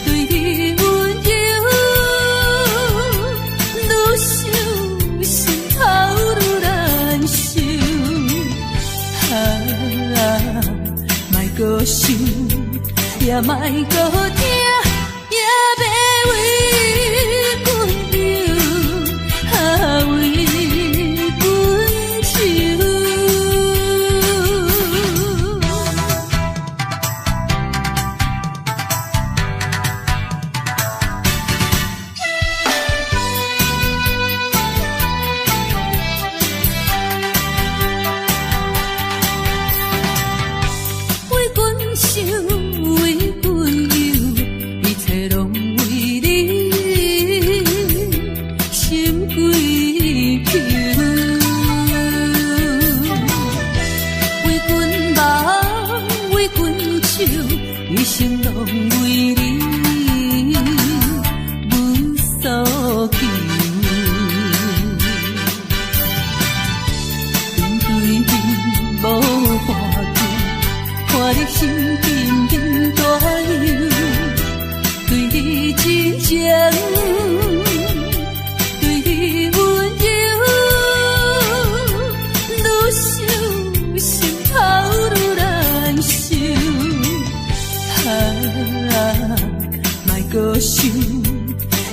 对你温柔，愈想心头愈难受。莫搁想，也莫搁听。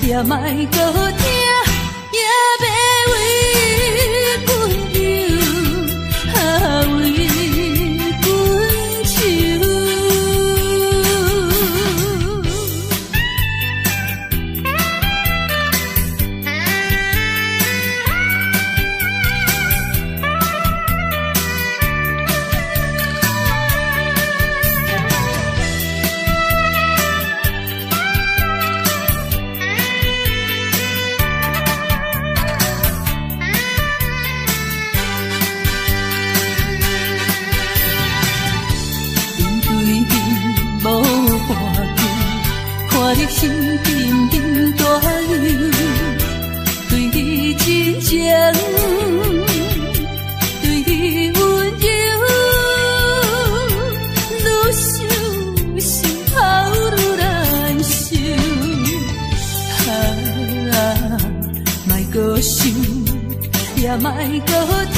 也莫搁听，也要为阮忧，为阮愁。看你心沉沉大流，对你真情，对你温柔，愈想心头愈难受。莫搁想，也莫搁听。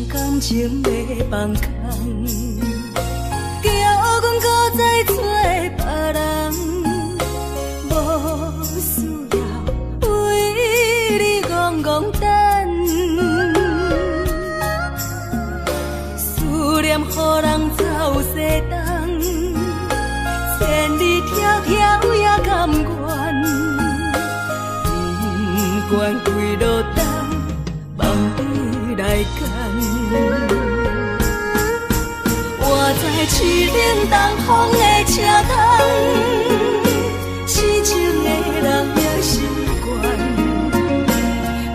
感情的放空，叫阮搁再找别人，无需要为你戆戆等。思念予人走西东，千里迢迢也甘愿，不管几落冬，梦里来干。我在凄冷东风的车头，痴情的人也习惯，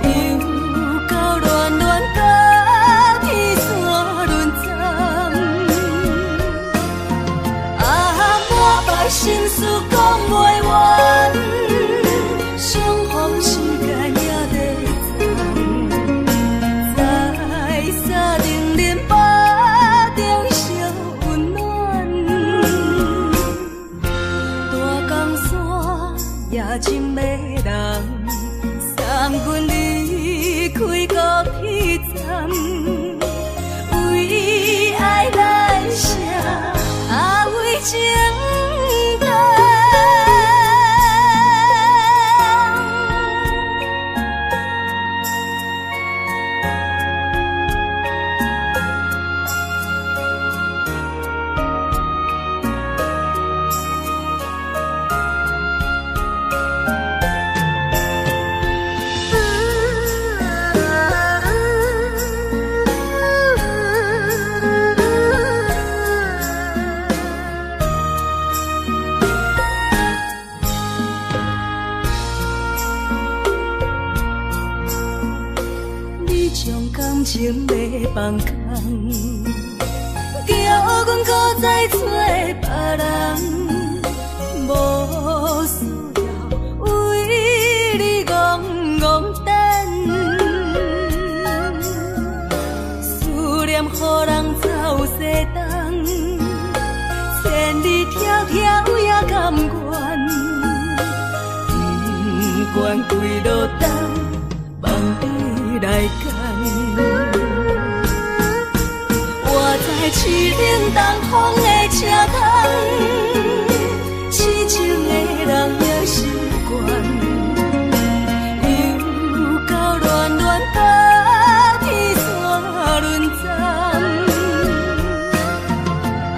又到乱乱甲天线轮站。满腹心事讲袂完，相逢时间也在站，在沙丁林巴中烧温暖。大江山也真迷人，送阮离开高铁站，为爱来写为情。伤感情袂放空，叫阮搁再找别人，无需要为你戆戆等。思念予人走西东，千里迢迢也甘愿，不管几落冬，望你来牵。我在凄冷东风的车窗，痴情的人也习惯，又到恋恋把天线轮转。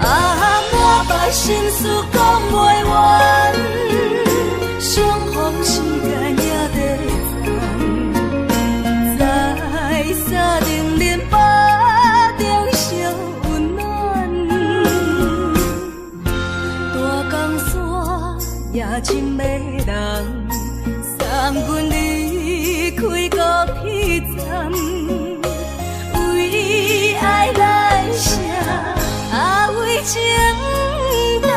啊，满腹心事讲袂完，相逢时间也在等，在沙丁林巴中相温暖。大江山也真迷人，送阮离开高铁站，为爱来写啊为情灯。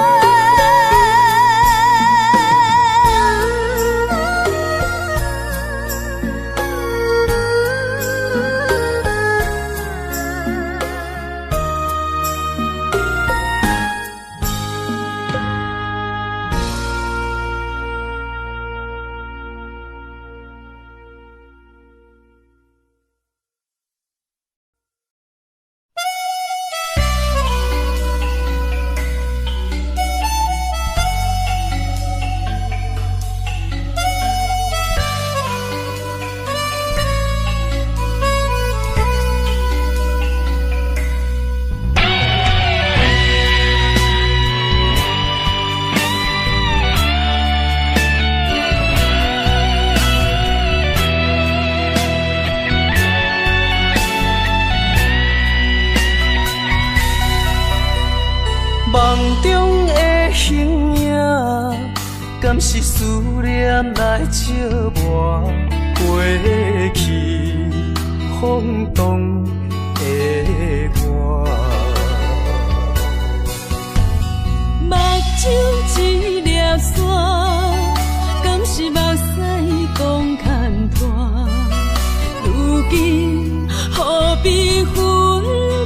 敢是思念来照磨过去风动的我？目睭一粒沙，敢是目屎讲牵拖？如今何必分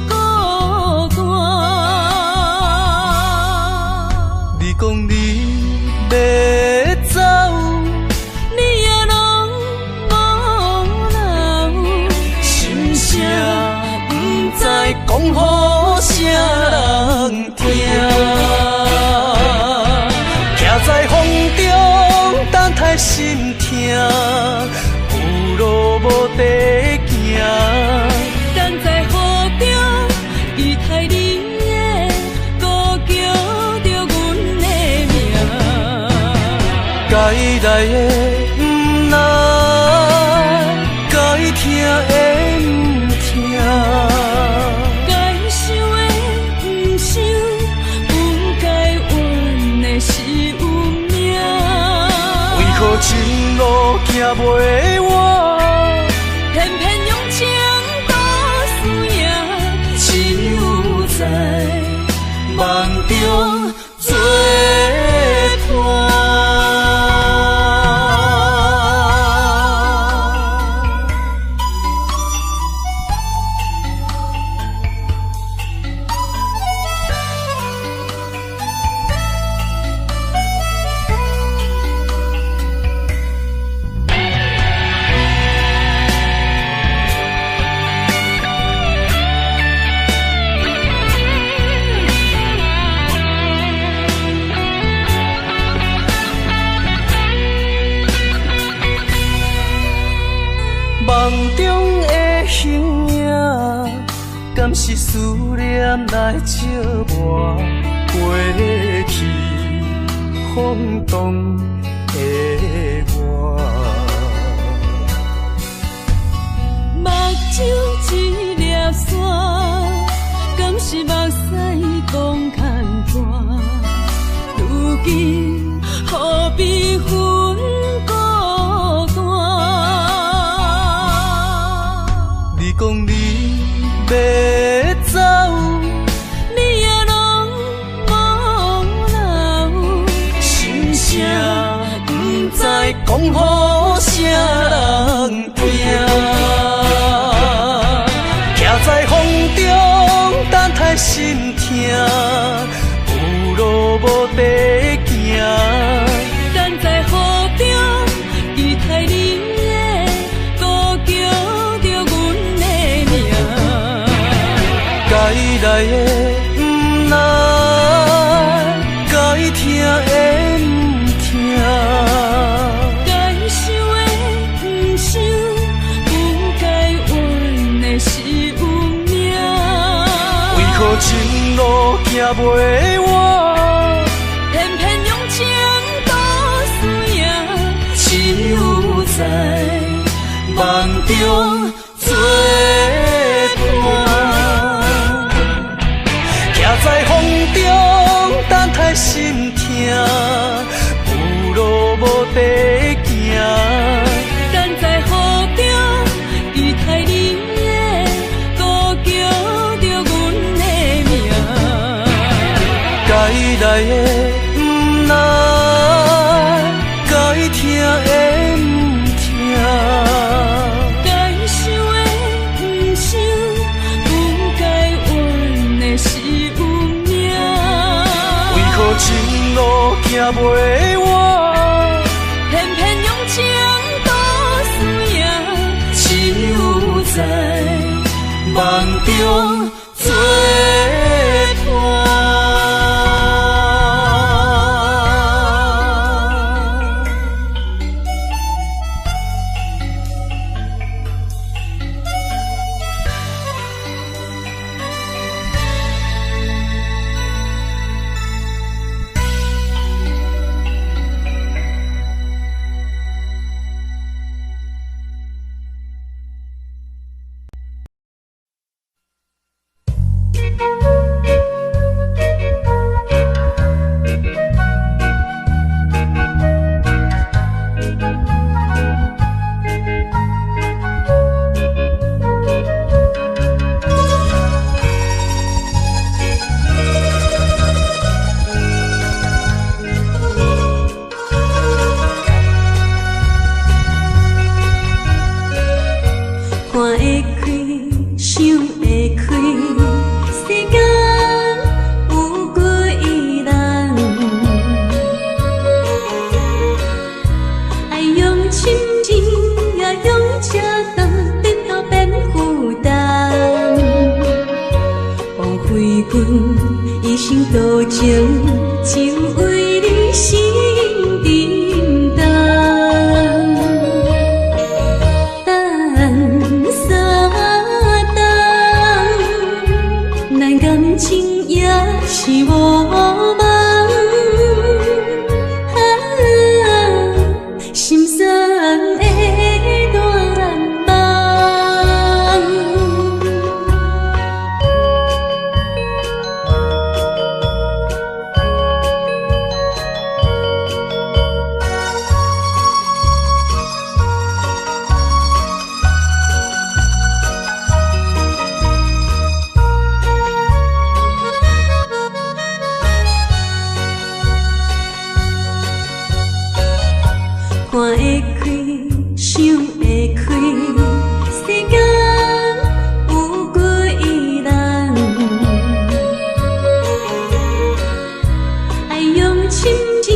孤单？你讲你要走，你也拢无留，心声不知讲予啥人听。徛在风中，等待心痛，有路无地行。等在雨中，期待你的歌叫着阮的名。该来的不来，该听的不听，该想的不想，不该怨的是运命。为何前路行袂完？偏偏用情多输赢，只有在梦中做伴。梦中的形影，敢是思念来照磨过去风动的我？目睭一粒沙，敢是目屎讲牵拖？如今何必分孤单？你讲无地行。等在雨中，期待你的歌叫着阮的名。该来的不来，该听的不听，该想的不想，不该怨的是有命。为何前路行袂完？偏偏用情都输赢，只有在梦中作伴。徛在风中，等待心痛，有路无地行。等在雨中，期待你的歌叫着阮的名。该来的不来，该听的不听，该想的不想，不该怨的是有命。为何前路行袂完？偏偏用情都输赢，只有在梦中作伴。一生多情，只为你心沉重。等三冬，咱感情也是无望。心酸的恋梦。看会开，想会开，世间有几人？爱用深情，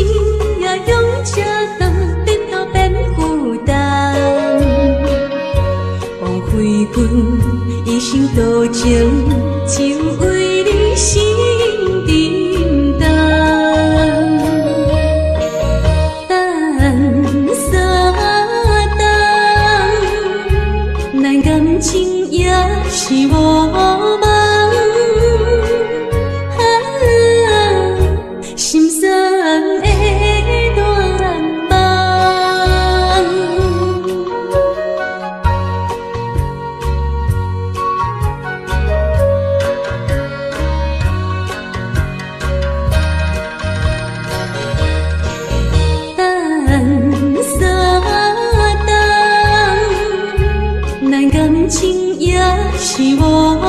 也用这重，得到变负担。枉费阮一生多情，只为你心沉重。感情也是无望，心酸的恋梦。等三冬，咱感情也是无望。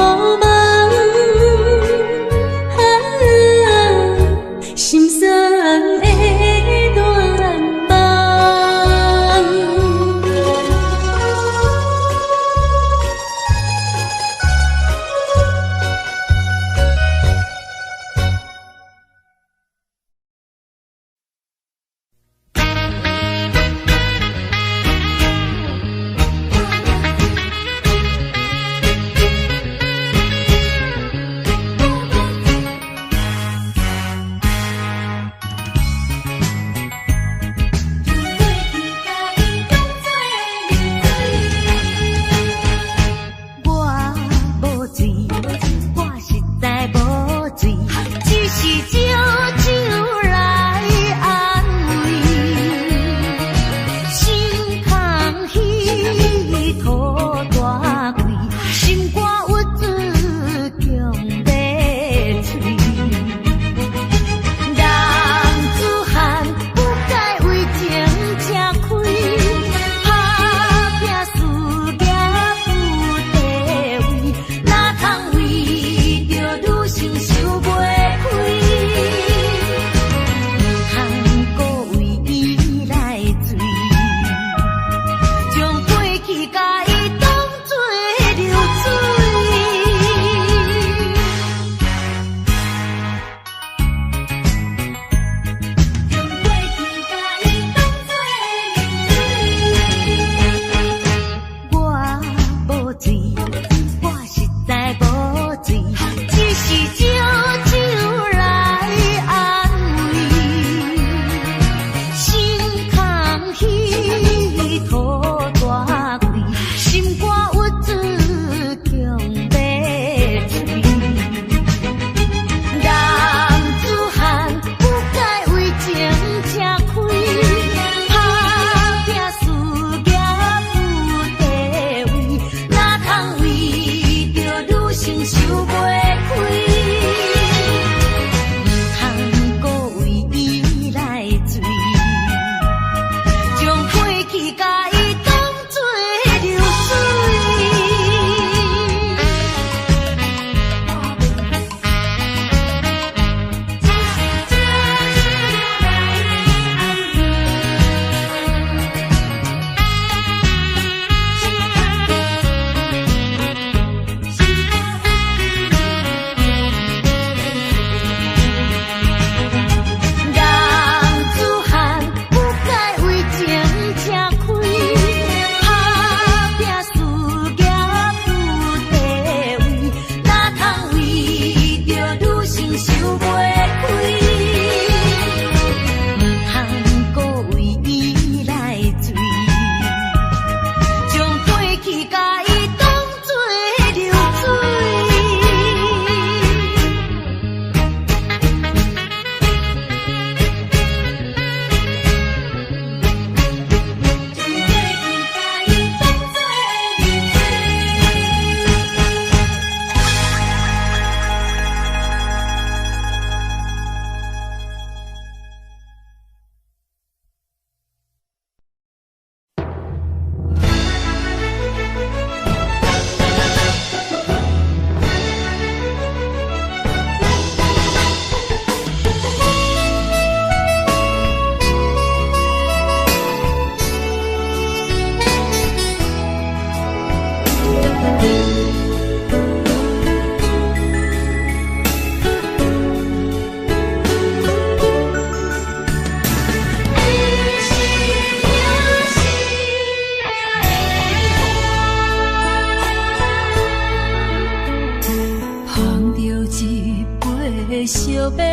烧马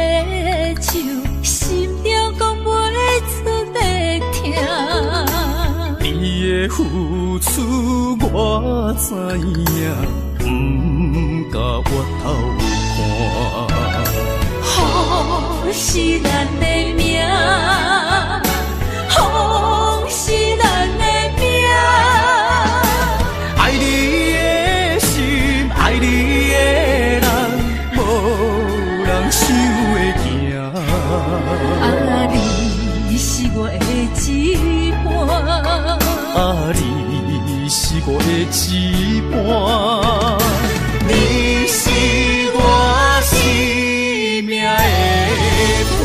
酒，心中讲袂出的痛。你的付出我知影，不甲我偷看。好是咱的命，好是咱的命。爱你的心，爱你的人，无人想会行。啊，你是我的一半，啊，你是我的一半，你是我生命的伴。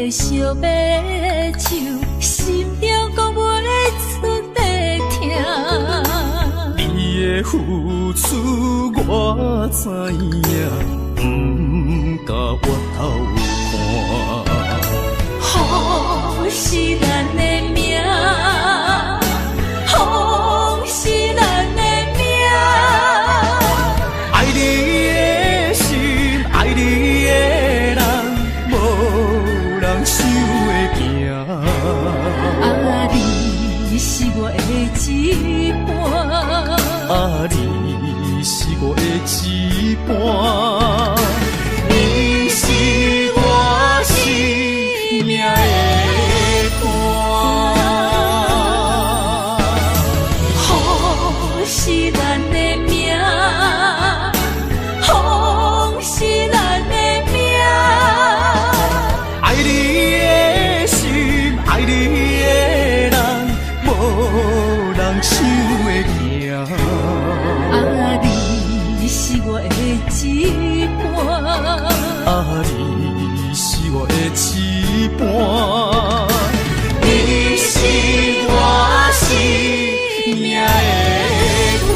烧马酒，心中讲袂出的痛。你的付出我知影，不甲我偷看。好是咱的命，好是咱的命。爱你的心，爱你的人，无人想会行。啊，你是我的一半，啊，你是我的一半，你是我生命的伴。好是咱的命，好是咱的命。爱你的心，爱你的人，无人想会行。啊，你是我的一半，啊，你是我的一半，你是我生命的伴。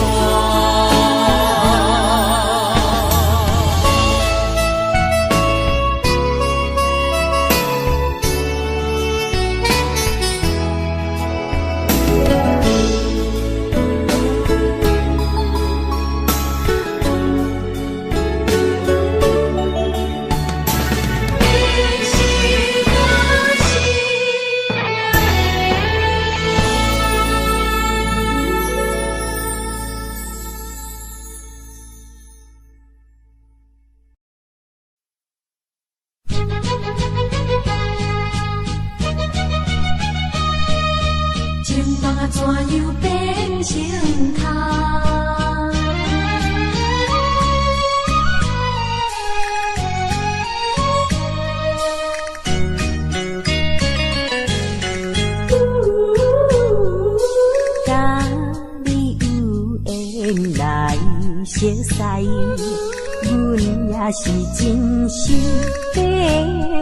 怎样变成空？甲你有缘来熟悉，阮也是真心在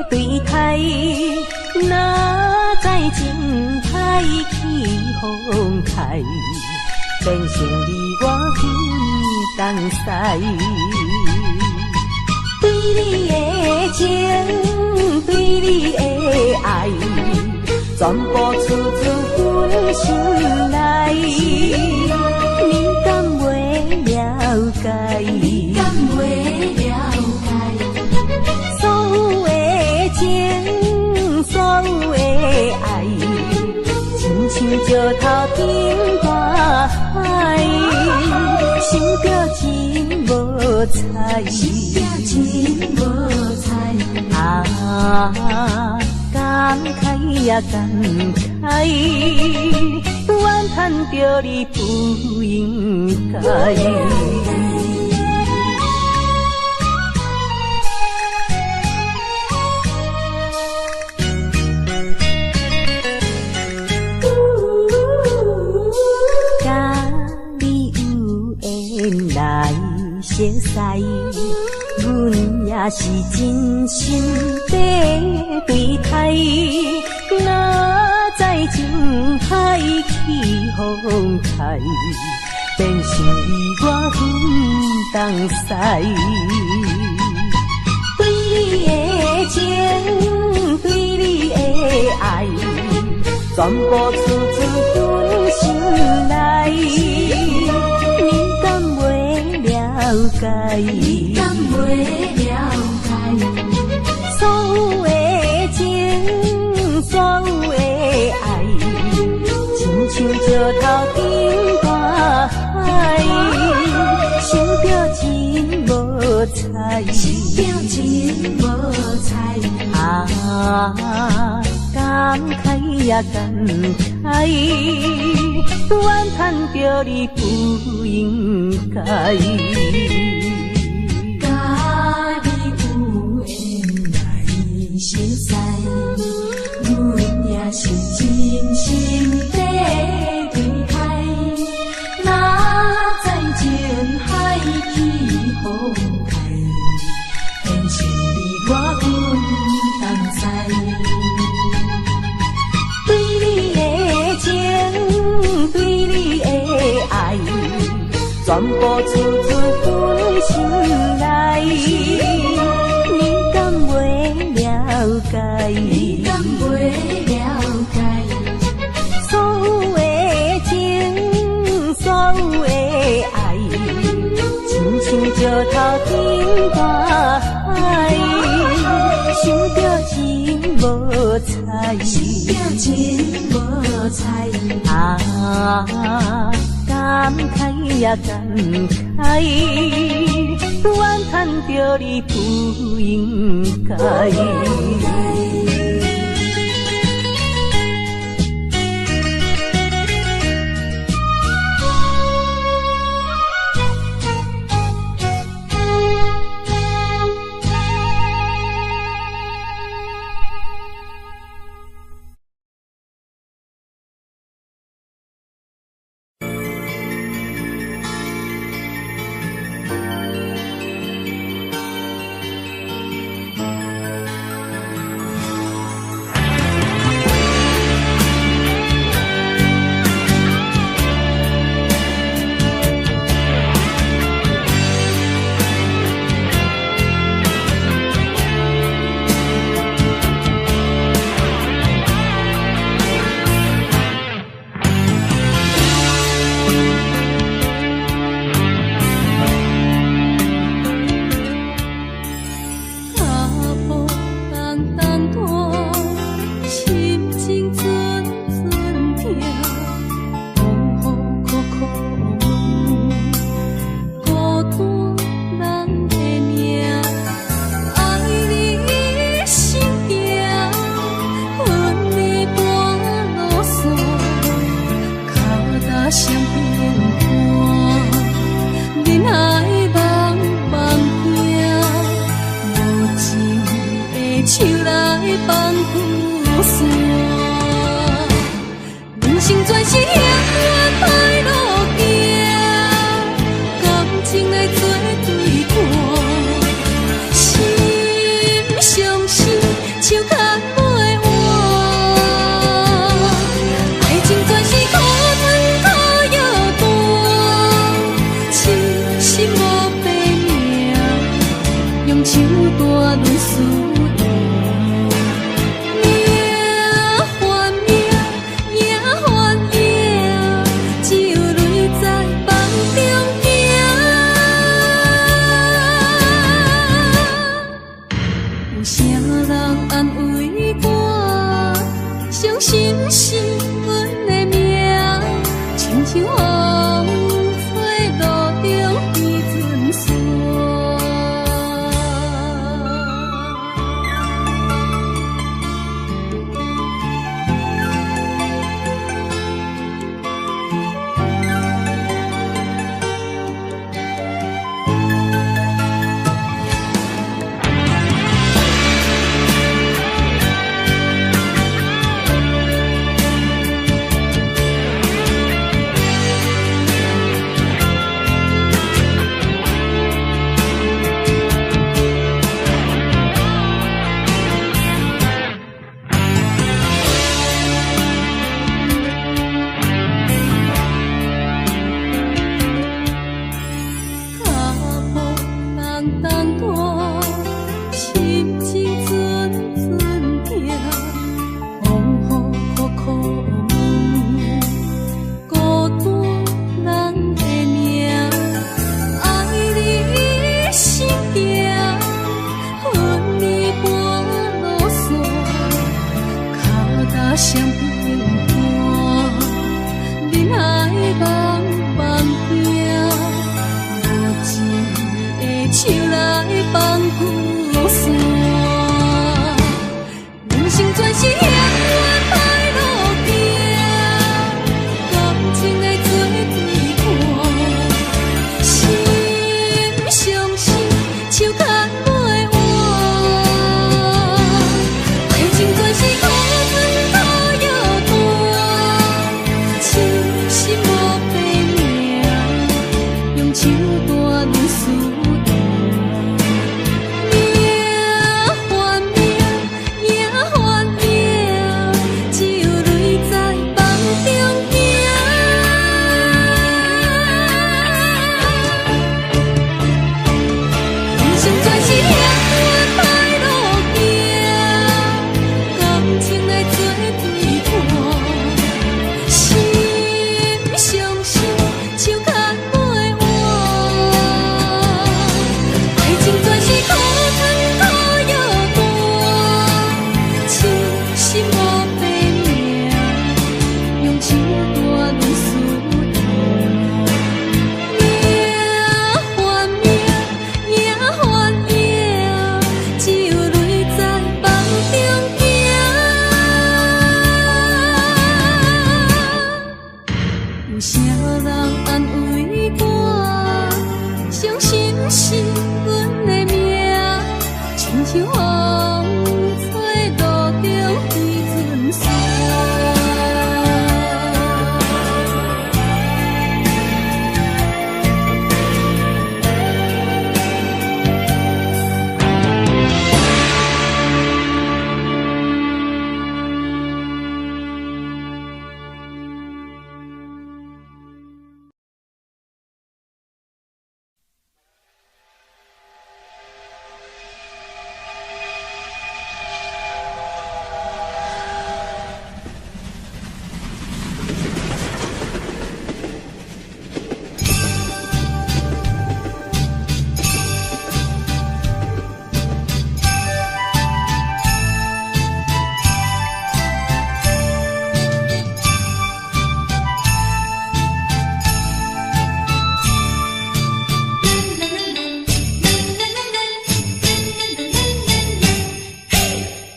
对待。哪知情海起风开，变成你我分东西。对你的情，对你的爱，全部出自阮心内。你敢袂了解？你敢袂了解？所有的情，所有的爱，亲像石头顶大海，想着真无彩，真无彩啊！感慨呀感慨，怨叹着你不应该。来熟悉，阮也是真心在对待。哪知情海起去风台，变成你我分东西。对你的情，对你的爱，全部处处分心内。你敢袂了解？你敢袂了解？所有的情，所有的爱，亲像石头顶大海，想着真无彩，想着真无彩。感慨也感慨，怨叹着你不应该。甲你有缘来相识，阮也是真心地离开。哪知情海去风开，变成你我分东西。对你的情，对你的爱，全部处处分心内。你敢袂了解？你敢袂了解？所有的情，所有的爱，亲像石头顶大海，想着真无彩，想着真无彩。感慨也感慨，怨叹着你不应该。双分半，人海茫茫行，无情的手来放旧线，人生全是险恶歹路行，感情来做对看，心相信手牵袂换，爱情全是苦酸苦药断，痴心无白命，用手段论输赢，命换命，命换命，只有泪在梦中行。人生全是险恶歹路行，感情来做对看，心相信手牵袂换，爱情全是苦酸苦药断，痴心无白命，用手段论输赢，命换命，命换命，只有泪在梦中行。有啥人安慰我？伤心是阮的命，亲像风吹路中飞船线。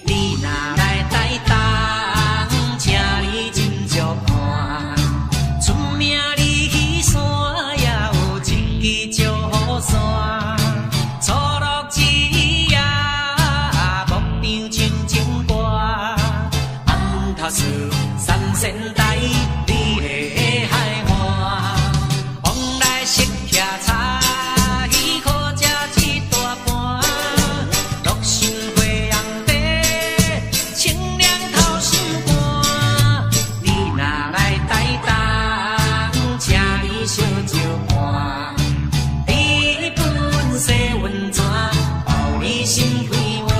你若来台东，请你斟酌看，出名你去山也有一支石雨伞，初落一夜，牧场亲情歌，红头树三仙台，你的海岸，往来色徛茶，鱼可食一大盘，乐心花红茶，清凉透心肝。你若来台东，请你烧酒看，你本色温泉，予你心开换。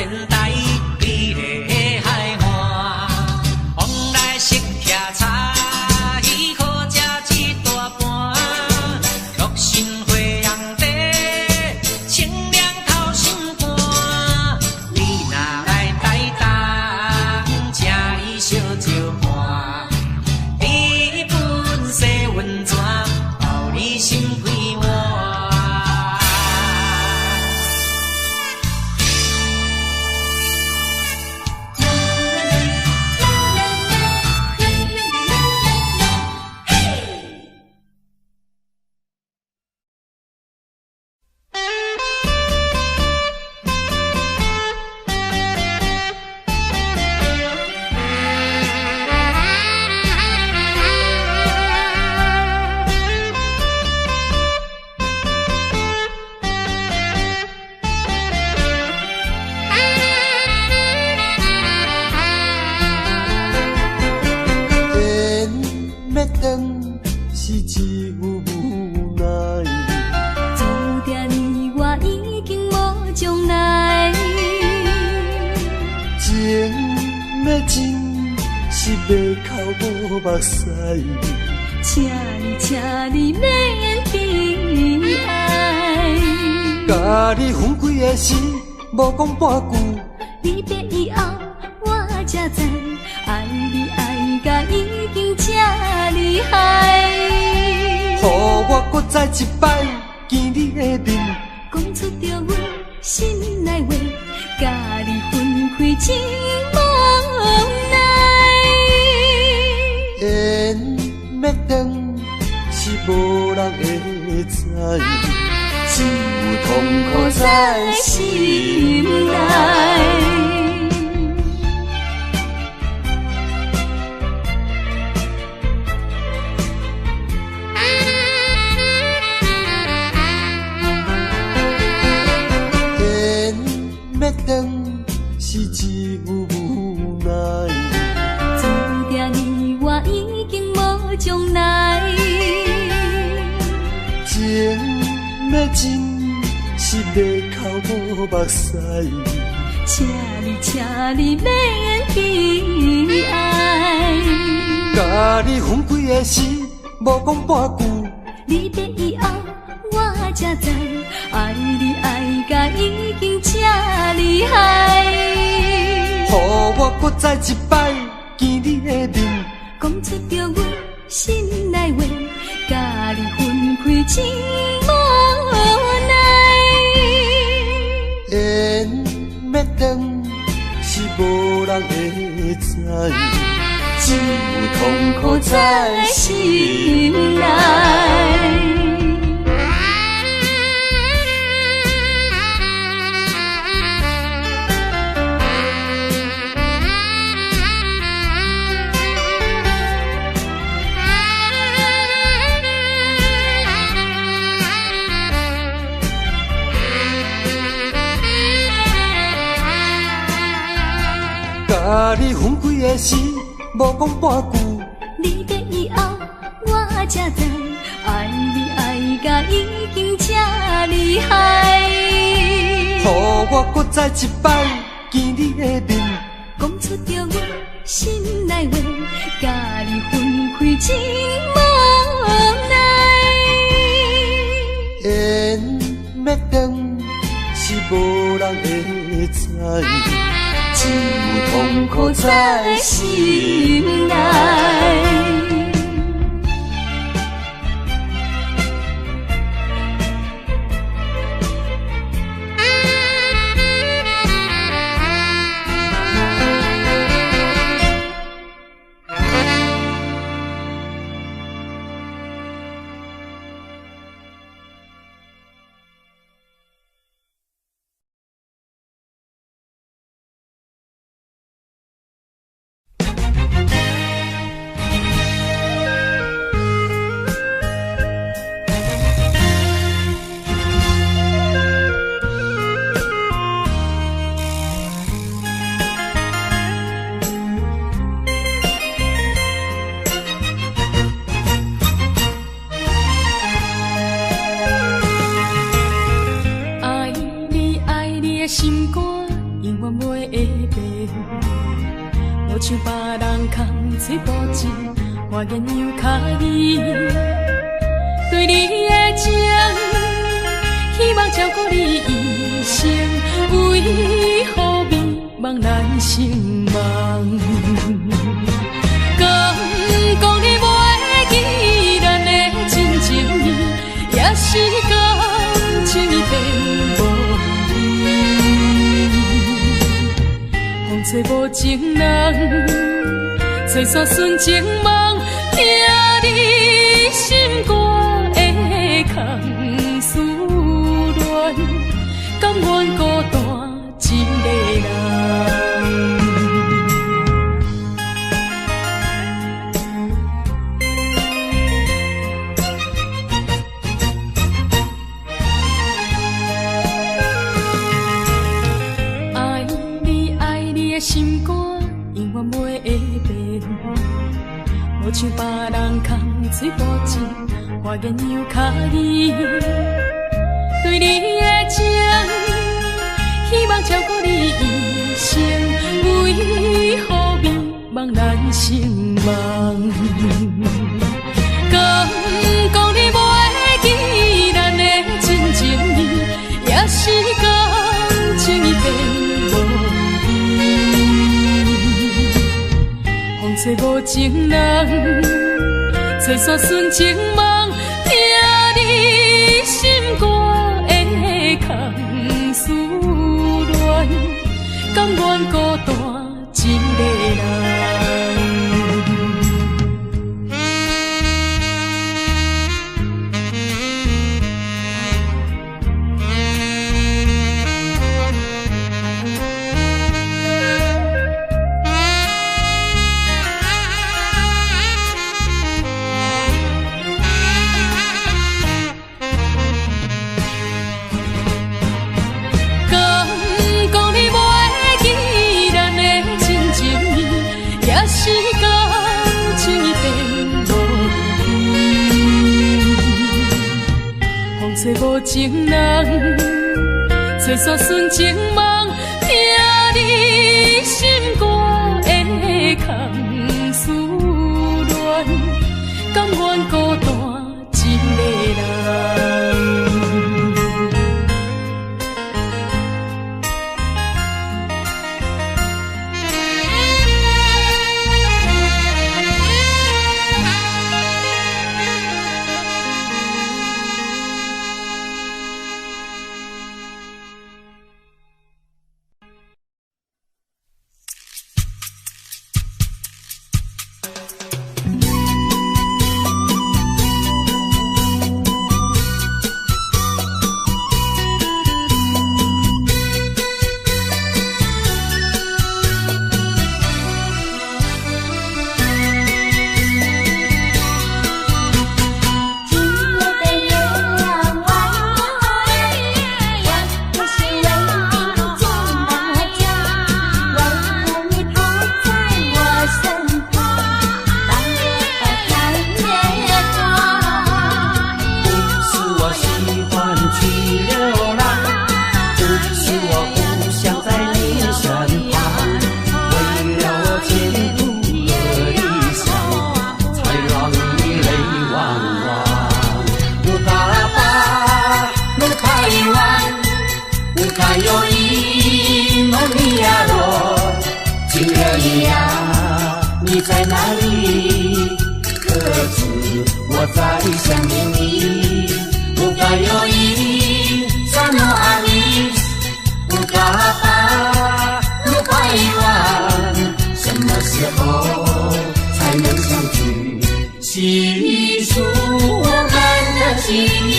仙台，美丽的海岸，往来色徛茶，鱼可食一大盘，乐心花红茶，清凉透心肝。你若来台东，请伊烧酒盘，日本洗温泉，包你心开满。目屎，请你免悲哀。甲你分开的时，无讲半句。离别以后，我才知，爱你爱甲已经这厉害。予我搁再一摆见你的面，讲出着阮心内话，甲你分开真无奈。缘要断，是无人会知，只有痛苦在心内。缘要断，是只有无奈。注定你我已经无将来。情要真，是要哭无目屎。请你免悲哀。甲你分开的时，无讲半句。离别以后，我才知，爱你爱甲已经这厉害。予我搁再一摆见你的面，讲出着阮心内话，甲你分开真无奈。缘要断，是无人会知，只有痛苦在心内。甲你分开的时，无讲半句。离别以后，我才知，爱你爱甲已经这厉害。予我搁再一摆见你的面，讲出着阮心内话，甲你分开真无奈。缘要断，是无人会知，只有痛苦在心内。像别人空嘴无舌，我言犹卡意。对你的情，希望照顾你一生，为何迷茫难成梦？敢讲你袂记咱的真情意，也是感情已变无味。风吹无情人，吹散纯情梦，听你心肝的空思恋，甘愿孤单一个人。心肝永远袂会变，无像别人空嘴无舌，我言犹卡意。对你的情，希望照顾你一生，为何迷茫难成梦？敢讲你袂记咱的真情意，也是感情已变吹无情人，吹散纯情梦，听你心肝的空思恋，甘愿孤单一个人。是感情已变无味，风吹无情人，吹散纯情梦，听你心肝的空思恋，甘愿孤单一个人。你在哪里？可知我在想念你？不该有一刹那阿里，不该把路快完，什么时候才能相聚？细数我们的情谊。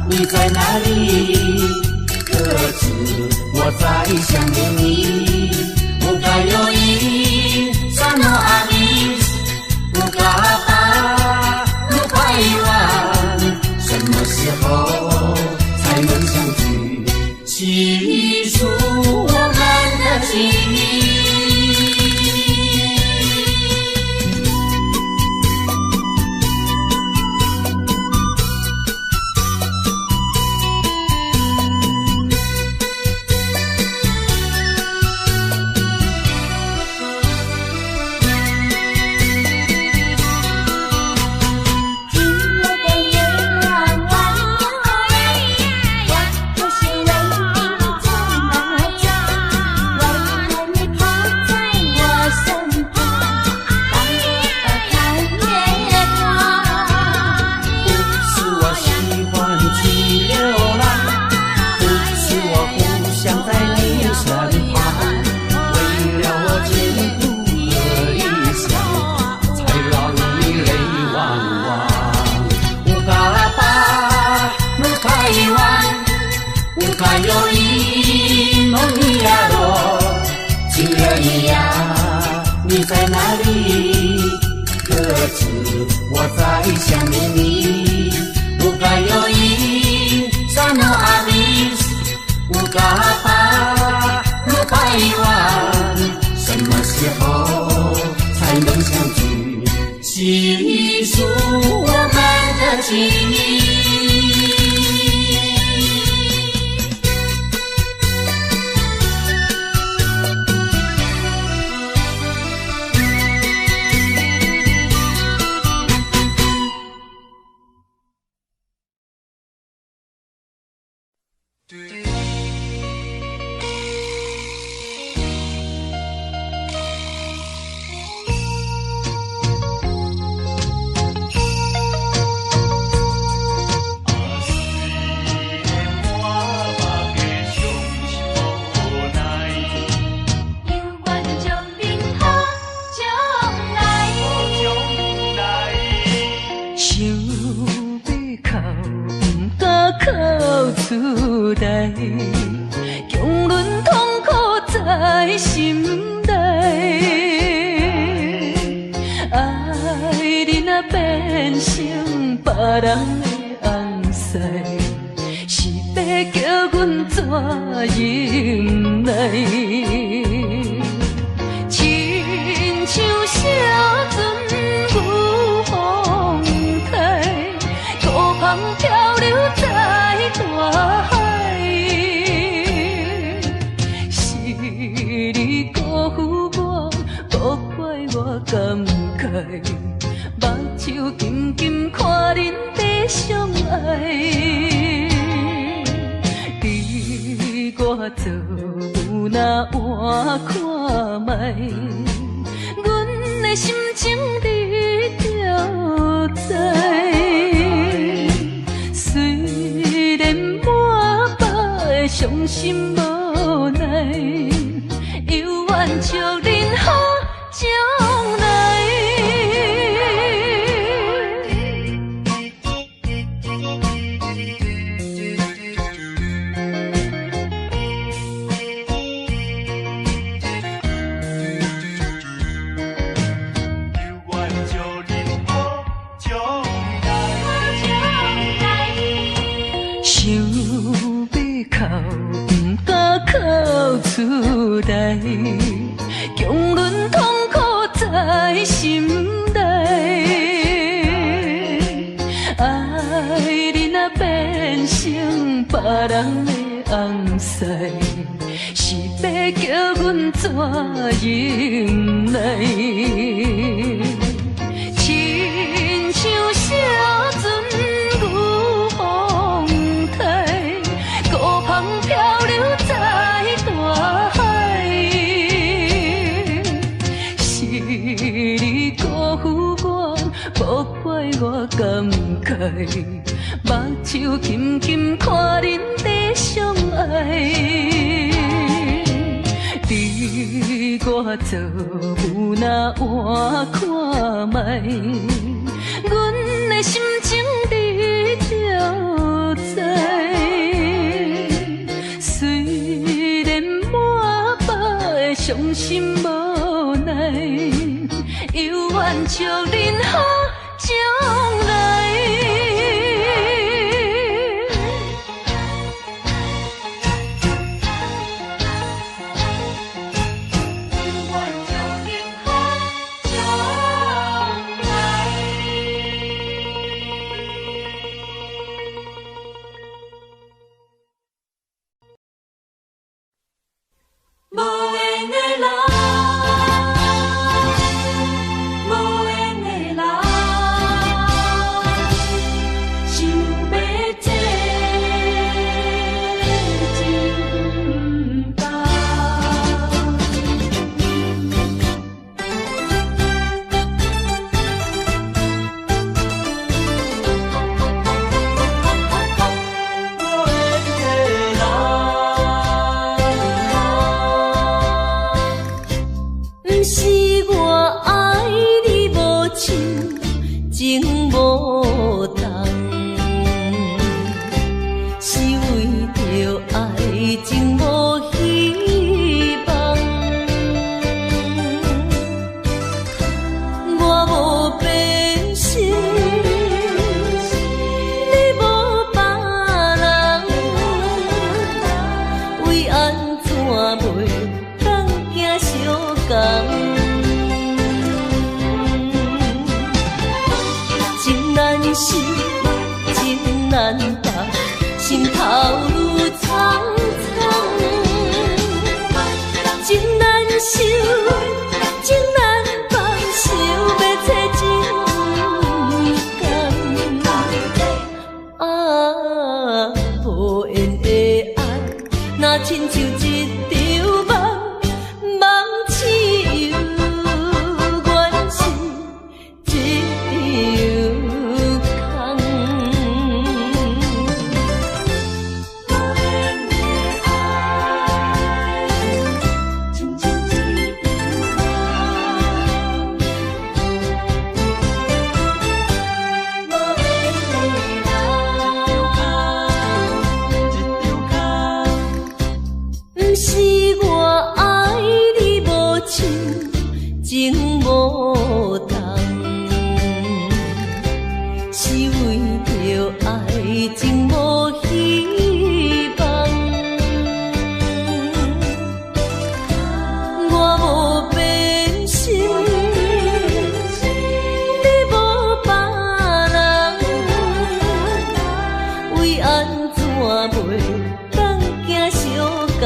你在哪里？可知我在想念你？乌嘎有因，萨诺阿米，乌嘎巴，鲁巴伊万，什么时候才能相聚？细数我们的情谊。还有一梦一呀落，情人一呀，你在哪里？可知我在想念你？乌嘎有一萨诺阿米，乌嘎巴鲁巴伊万，什么时候才能相聚？细数我们的情谊。阮的心情你就知。心无奈，犹原祝恁好将来。无缘的人，无缘的人，想要这真重。不是我爱你无像情无重，是为着爱情无希望。我无变心，你无别人，为安怎袂当行相共？心情难放，心头愈苍苍，情难收，情难放，想要找真甘。啊，无缘的爱，若亲像一场梦，梦似有缘是一场。是我爱你无像情无重，是为着爱情无希望。我无变心，你无别人，为安怎袂当行相共？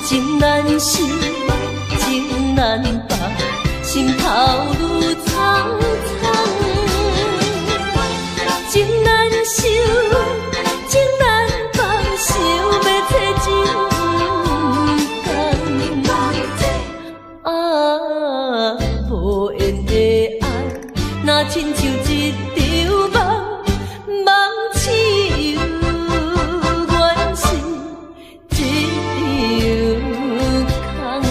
情难收，情难放，心头愈苍苍。情难收，情难放，想要找真甘。啊，无缘的爱，若亲像一场梦，梦似有缘是一场空。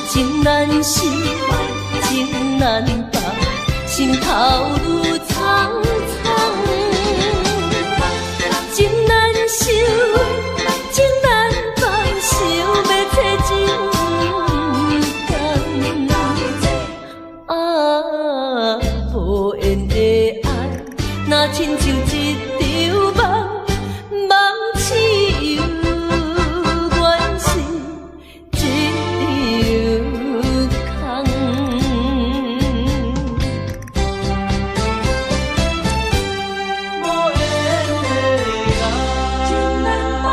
情难收，情难放，心头愈苍苍。情难收，情难放，想要找真甘。啊，无缘的爱，若亲像一场梦，梦似有缘是一场空。无缘的人，真难放。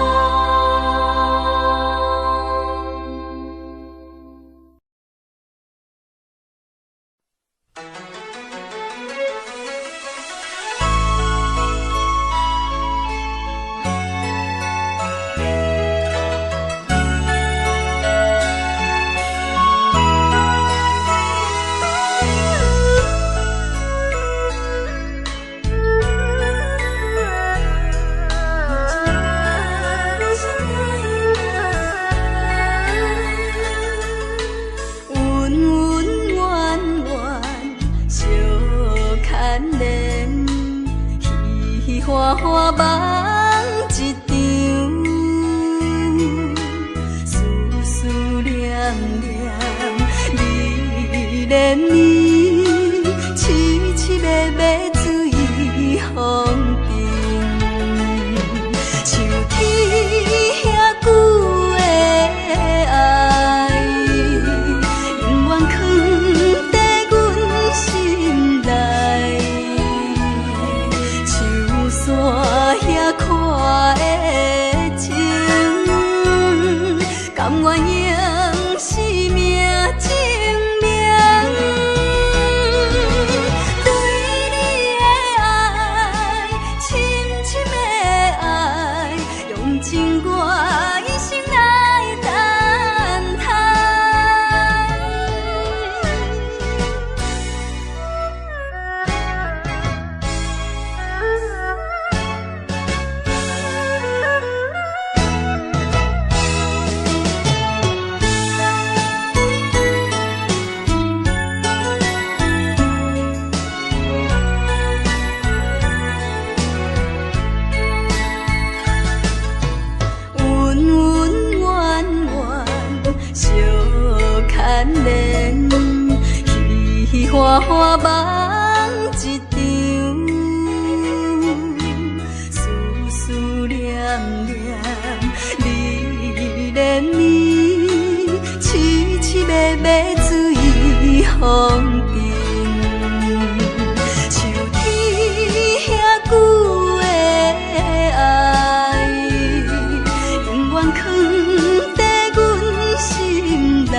花花瓣。花花梦一场，思思念念，你恋你，凄凄密密醉风中，像天遐久的爱，永远藏在阮心内。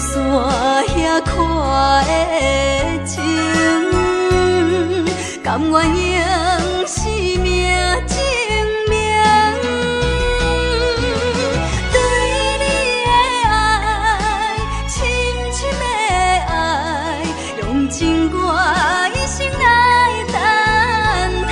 山遐看的情，甘愿用生命证明。对你的爱，深深的爱，用尽我一生来等待。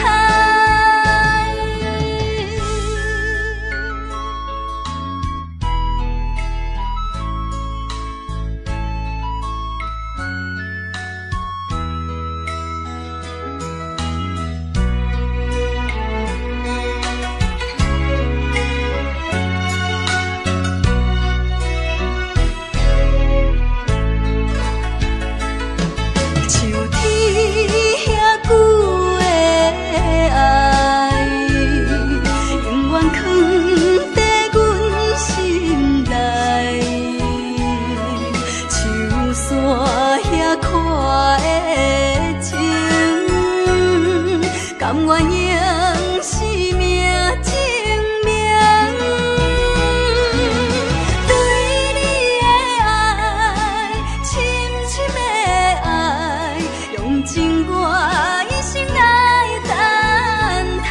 甘愿用生命证明，对你的爱，深深的爱，用尽我一生来等待。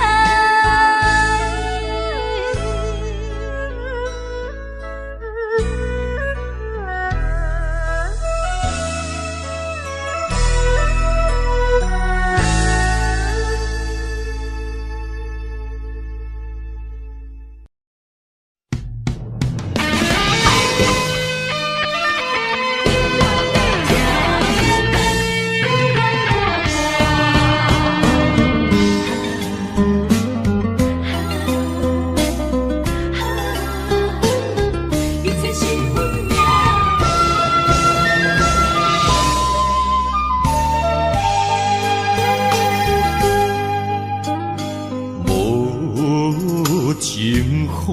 情风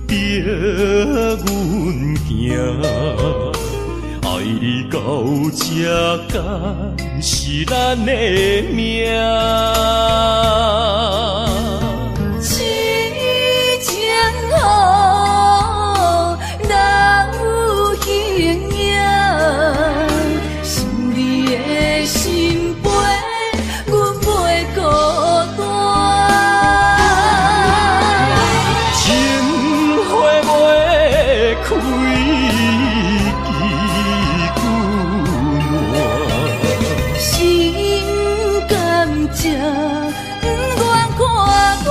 逼阮行，爱你到这敢是咱的命？痴情好，哪有形影？想你的心陪，阮袂孤单。开枝久暖，心甘情不愿看破，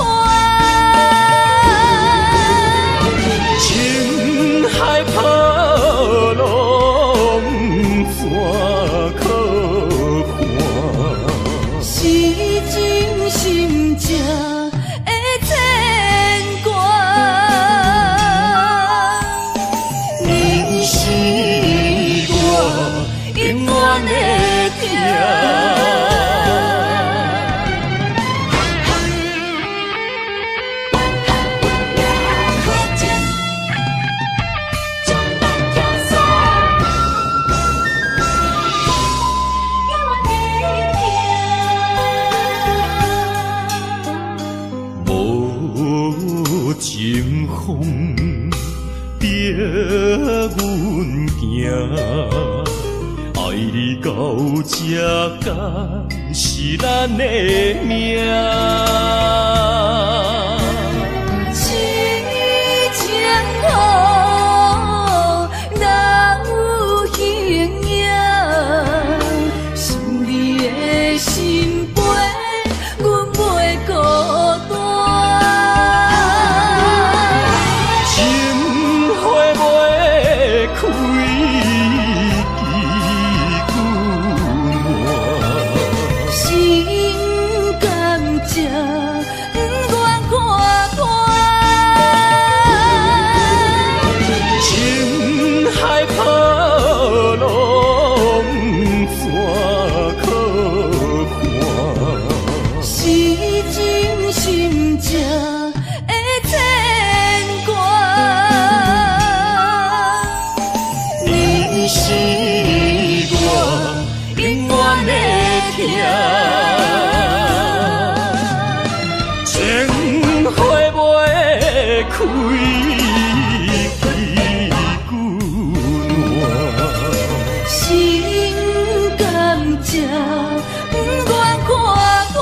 情海波浪怎可看？是真心正的牵挂。永远的疼。无情风逼阮行。爱你到这敢是咱的命？痴情好，哪有形影？想你的心陪，阮袂孤单。情花袂开。情不愿看破，情海波情花袂开，几句心甘情不愿看破，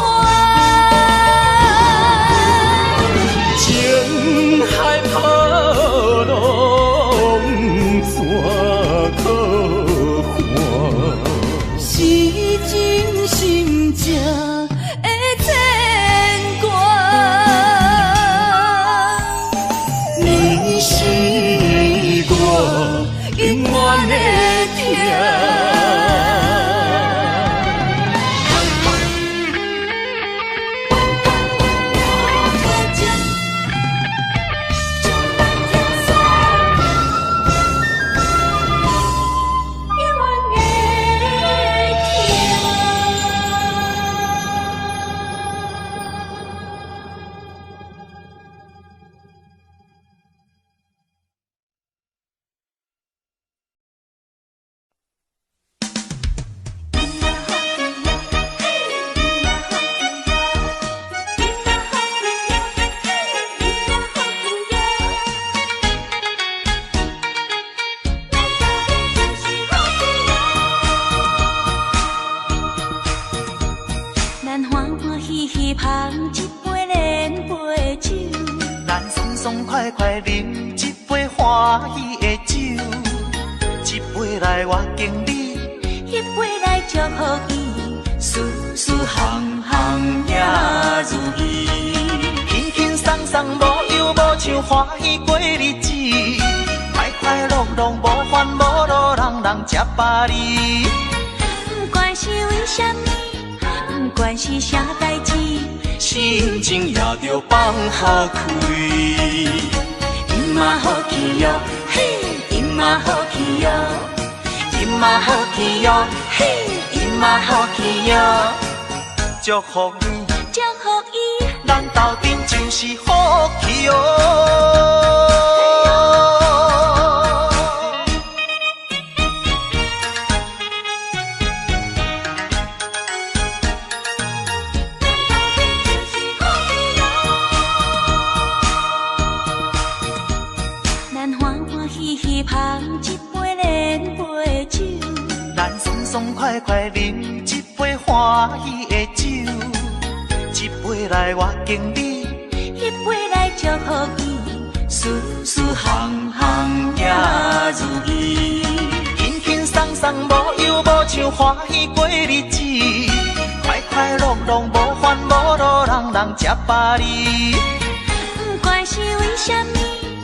情海波浪怎可还？是真心正的牵挂，你是我永远的疼。快快饮一杯欢喜的酒，一杯来我敬你，一杯来祝福伊，事事行行也如意，轻轻松松无忧无愁，欢喜过日子，快快乐乐无烦无恼，人人吃饱哩。不管是为什么，不管是啥代志，心情也着放下开。饮嘛好气哟，嘿，饮嘛好气哟，饮嘛好气哟，嘿，饮嘛好气哟。祝福你，祝福伊，咱斗阵就是好气哦。爽快快饮一杯欢喜的酒，一杯来我敬你，一杯来祝福伊，事事行行也如意，轻轻松松无忧无愁，欢喜过日子，快快乐乐无烦无恼，人人吃饱哩。不管是为什么，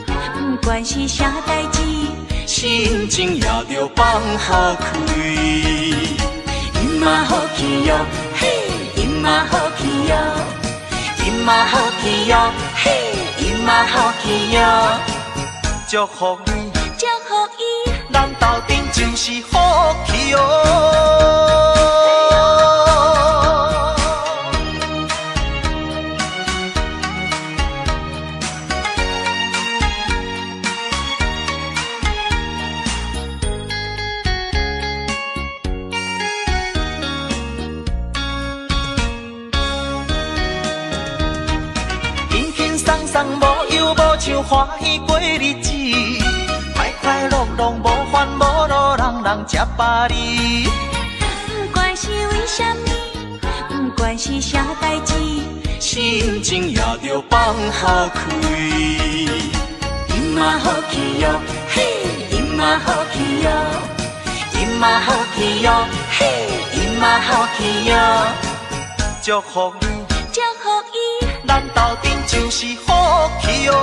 不管是啥代志，心情也着放下开。饮嘛好气哟，嘿，饮嘛好气哟，饮嘛好气哟，嘿，饮嘛好气哟。祝福你，祝福伊，咱斗阵就是好气哦。无忧无愁，欢喜过日子，快快乐乐无烦无恼，人人吃饱哩。不管是为什么，不管是啥代志，心情也着放下开。饮嘛好气哟，嘿，饮嘛好气哟，饮嘛好气哟，嘿，饮嘛好气哟。祝福你，祝福伊，咱斗阵就是好气哦。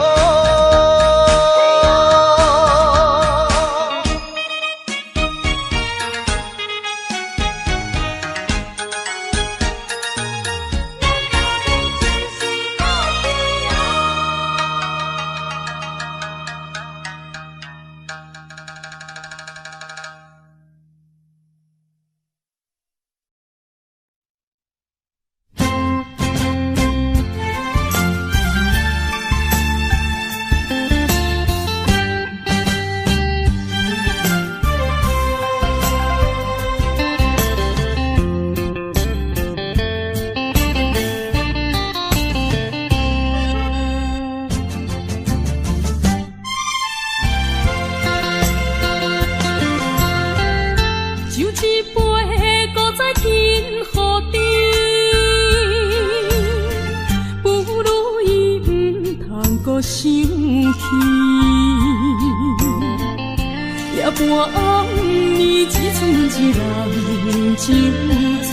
去。夜半暗暝，只剩一人酒醉，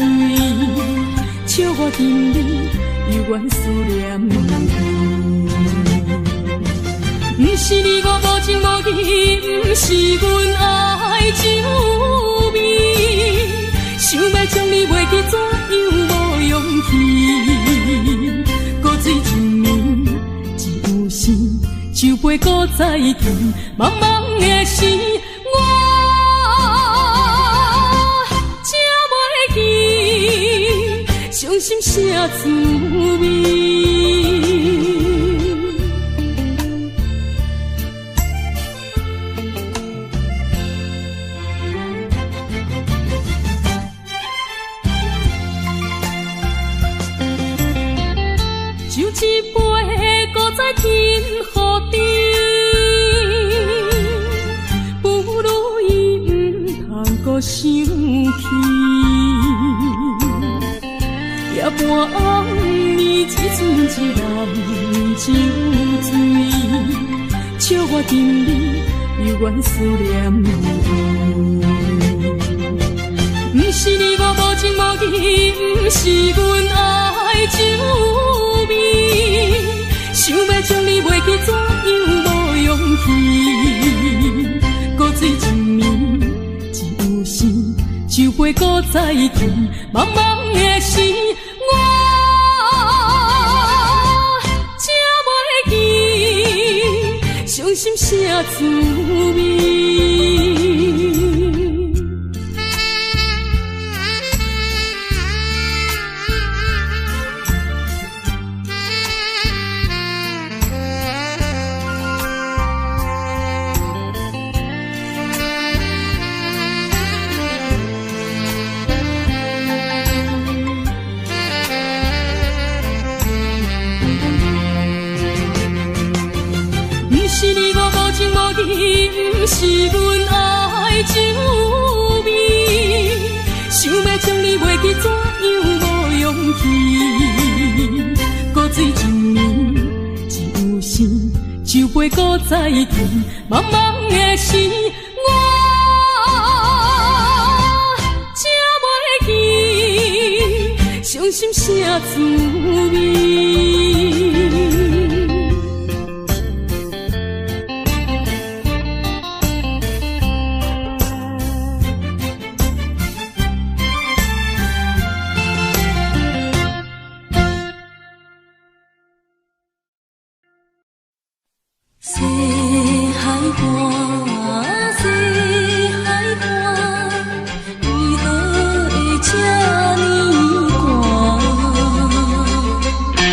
笑我沉溺犹原思念你。不是你我无情无义，不是阮爱酒味，想要将你袂记，怎样无勇气？古水一暝，只有时酒杯搁再见，茫茫的时，我才袂记，伤心啥滋味？想起夜半暗暝，只剩一人酒醉，笑我沉溺犹原思念你。不是你我无情无义，不是阮爱酒味，想要将你袂记，怎样无勇气？古水一暝，酒杯搁再见，茫茫的时，我才袂记，伤心啥滋味？不是阮爱酒味，想要将你袂记，怎样无勇气？古水一暝，只有时酒杯搁再见，茫茫的时，我才袂记，伤心啥滋味？我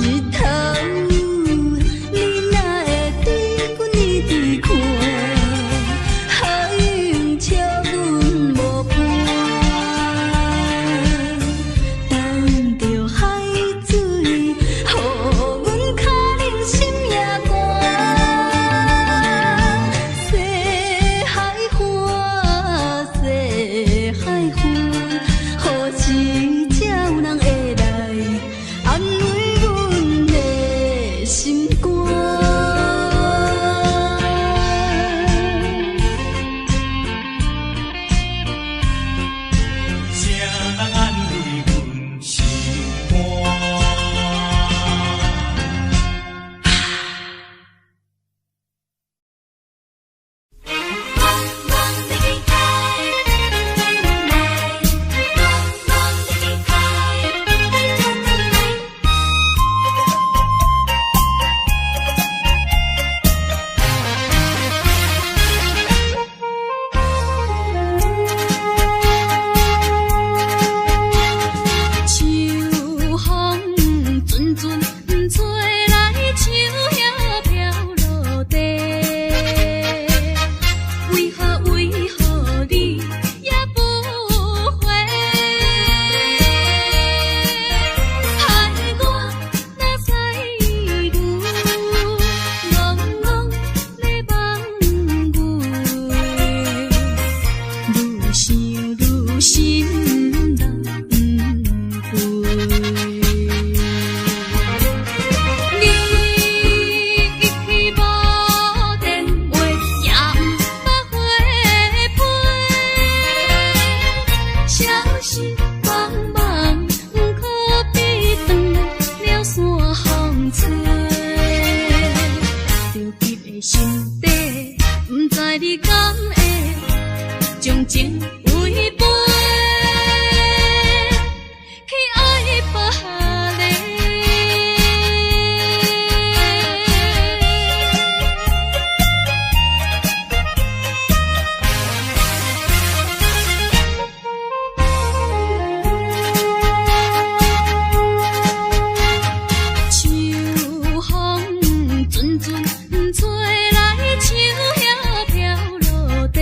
日头，你哪会对阮一直看？好运笑阮无伴，等着海水，予阮脚冷心也寒。西海岸，西海岸，何时才有人会来安慰阮的心肝？谁人安慰阮心肝？秋风阵阵吹来，树叶飘落地。为何你也不回？害我若再愈怣怣咧梦回，愈想愈心人灰。你一去无电话，也毋捌回批，消息茫茫，可比断了线风吹。着急的心底，毋知你敢会将情违背。去爱别个，秋风阵阵吹来，树叶飘落地。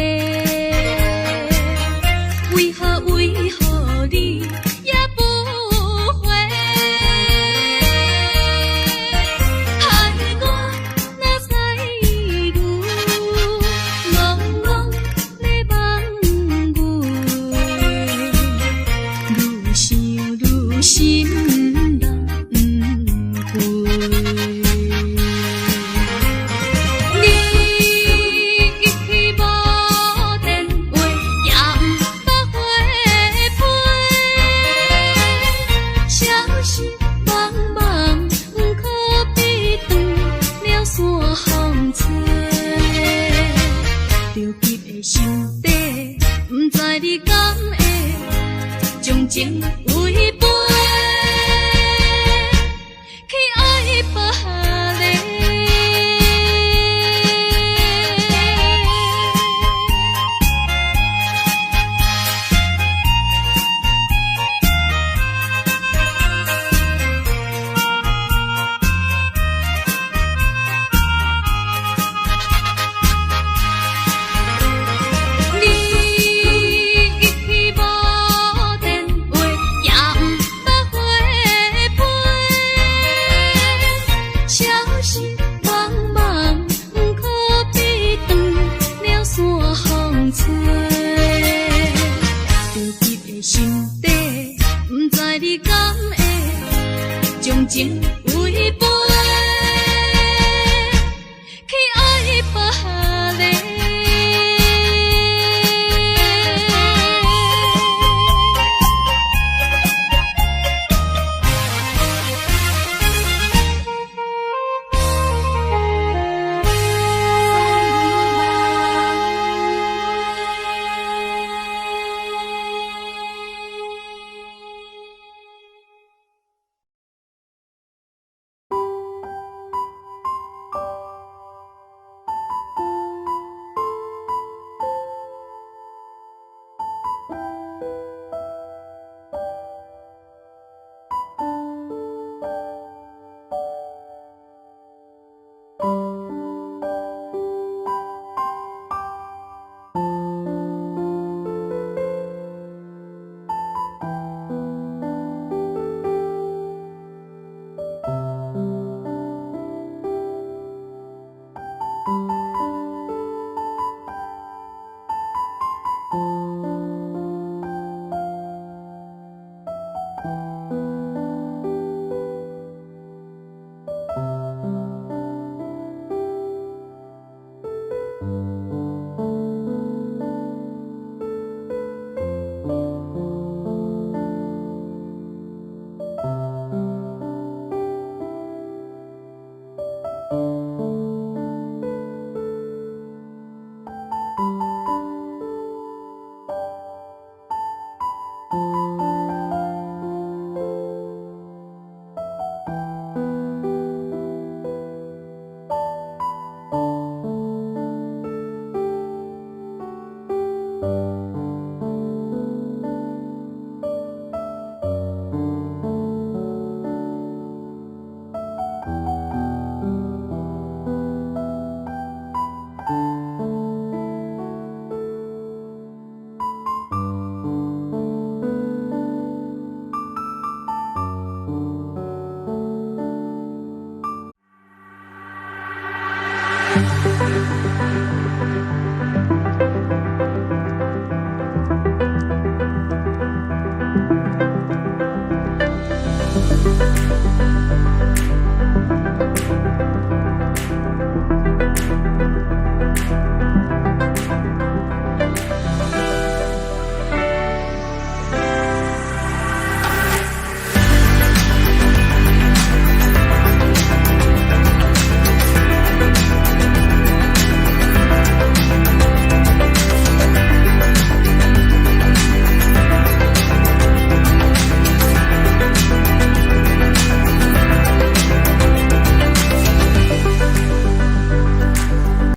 为何你也不回？害我若再愈怣怣咧梦回，愈想愈心人灰。你一去无电话，也毋捌回批，消息茫茫，可比断了线风吹。着急的心底，毋知你敢会将情违背。我